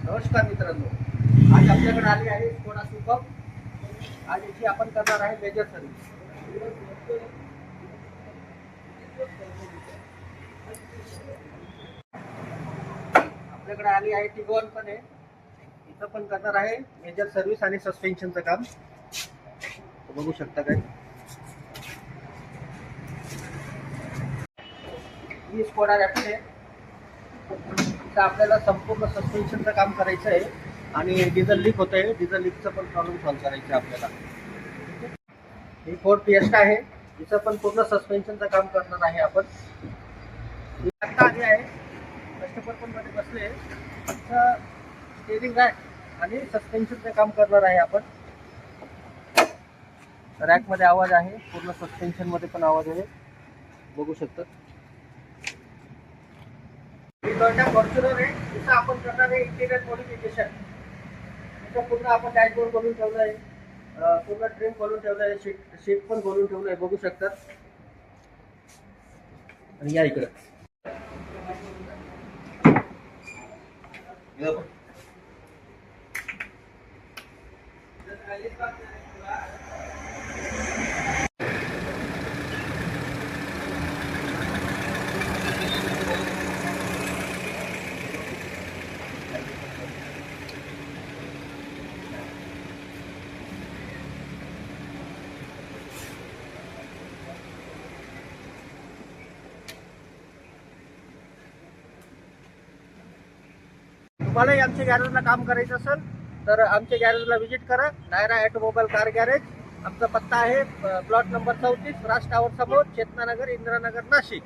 नमस्कार मित्रांनो, आज आपल्याकडे आली आहे स्कोडा सुपर. आज याची आपण करणार आहे मेजर सर्व्हिस. आपल्याकडे आली आहे टिगोन पण आहे, इथं पण करणार आहे मेजर सर्व्हिस आणि सस्पेन्शनचं काम. बघू शकता काय, ही स्कोडा रॅपिड आहे. तर आपल्याला संपूर्ण सस्पेन्शनचं काम करायचं आहे आणि डिझेल लीक होत आहे. डिझेल लीकचं पण प्रॉब्लेम सॉल्व्ह करायचं आहे आपल्याला. ही फोर्ड फिएस्टा आहे, तिचं पण पूर्ण सस्पेन्शनचं काम करणार आहे आपण. ही आत्ता आली आहे, कस्टमर पण मध्ये बसले. तिचं स्टेरिंग रॅक आणि सस्पेन्शनचं काम करणार आहे आपण. रॅकमध्ये आवाज आहे, पूर्ण सस्पेन्शनमध्ये पण आवाज आहे, बघू शकता. ही टोयोटा फॉर्च्युनर आहे, तिचं आपण करणार आहे इंटिरियर मॉडिफिकेशन. तिचं पूर्ण आपण डॅशबोर्ड करून ठेवलं आहे, पूर्ण ट्रिम करून ठेवलं आहे, शीट पण करून ठेवलं आहे, बघू शकतात. आणि या इकडं तुम्हालाही आमच्या गॅरेजला काम करायचं असेल तर आमच्या गॅरेजला व्हिजिट करा. Nayra automobile car garage. आमचा पत्ता आहे प्लॉट नंबर 34, राज टावर समोर, चेतनानगर, इंदिरानगर, नाशिक.